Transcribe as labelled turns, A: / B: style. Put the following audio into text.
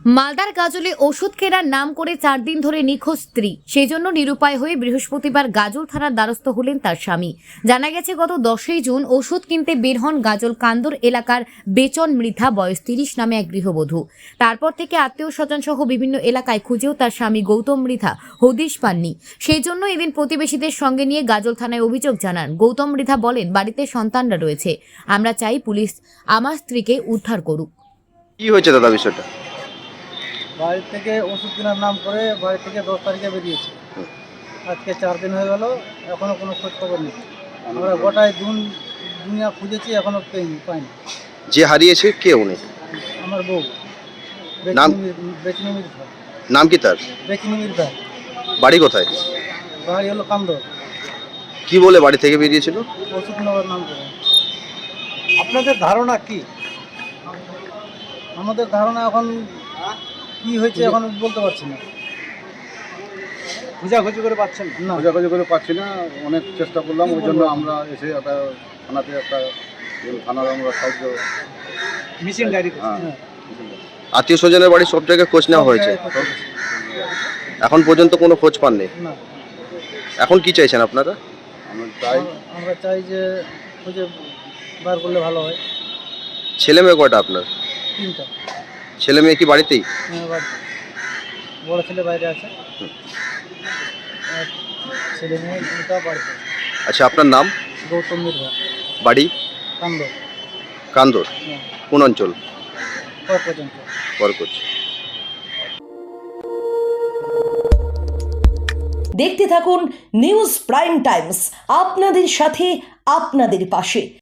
A: মালদার গাজলে ওষুধ কেনার নাম করে 4 দিন ধরে নিখোঁজ স্ত্রী, সেই জন্য নিরুপায় হয়ে বৃহস্পতিবার গাজল থানার দ্বারস্থ হলেন তার স্বামী। জানা গেছে গত 10ই জুন ওষুধ কিনতে বের হন গাজল কান্দর এলাকার বেচন মৃধা বয়স 30 নামে এক গৃহবধূ। তারপর থেকে আত্মীয় স্বজন সহ বিভিন্ন এলাকায় খুঁজেও তার স্বামী গৌতম মৃধা হদিশ পাননি। সেই জন্য এদিন প্রতিবেশীদের সঙ্গে নিয়ে গাজল থানায় অভিযোগ জানান। গৌতম মৃধা বলেন, বাড়িতে সন্তানরা রয়েছে, আমরা চাই পুলিশ আমার স্ত্রীকে উদ্ধার করুক।
B: কি হয়েছে দাদা বিষয়টা?
C: বাড়ি থেকে ওষুধ কেনার নাম করে বাড়ি থেকে 10 তারিখে বেরিয়েছে। আজকে 4 দিন হয়ে গেল, এখনো কোনো খোঁজ খবর নেই। আমরা গোটায় দুনিয়া খুঁজেছি, এখনো পাইনি।
B: যে হারিয়েছে কে উনি?
C: আমার বউ
B: নাম?
C: বেচিনি মির্জা।
B: নাম কি তার?
C: বেচিনি মির্জা।
B: বাড়ি কোথায়?
C: বাড়ি হলো কান্দর।
B: কি বলে বাড়ি থেকে বেরিয়েছিল?
C: ওষুধ নেওয়ার নাম করে। আপনাদের ধারণা কি? আমাদের ধারণা এখন কি হয়েছে এখন বলতে পারছি না। খোঁজাখুঁজি করে পাচ্ছেন না?
D: খোঁজাখুঁজি করে পাচ্ছি না, অনেক চেষ্টা করলাম, ওই জন্য আমরা এসে একটা থানাতে থানার আমরা সাহায্য
C: মিসিং ডায়েরি।
D: হ্যাঁ।
B: আত্মীয় স্বজনের বাড়ি সব জায়গায় খোঁজ নেওয়া হয়েছে, এখন পর্যন্ত কোনো খোঁজ পাননি।
C: না,
B: এখন কি চাইছেন আপনারা?
C: আমরা চাই যে খুঁজে বার করলে ভালো হয়।
B: ছেলে মেয়ে কয়টা আপনার?
C: 3টা।
B: ছেলে মেয়ে কি বাড়িতেই?
C: বাড়িতে বড় ছেলে বাইরে আছে, আর ছেলে মেয়ে দুটা বাড়িতে।
B: আচ্ছা, আপনার নাম?
C: গৌতম মির্জা,
B: বাড়ি?
C: কান্দ,
B: কান্দর। কোন অঞ্চল?
C: পর্যন্ত।
B: বরকচ।
E: দেখতে থাকুন নিউজ প্রাইম টাইমস, আপনাদের সাথে আপনাদের পাশে।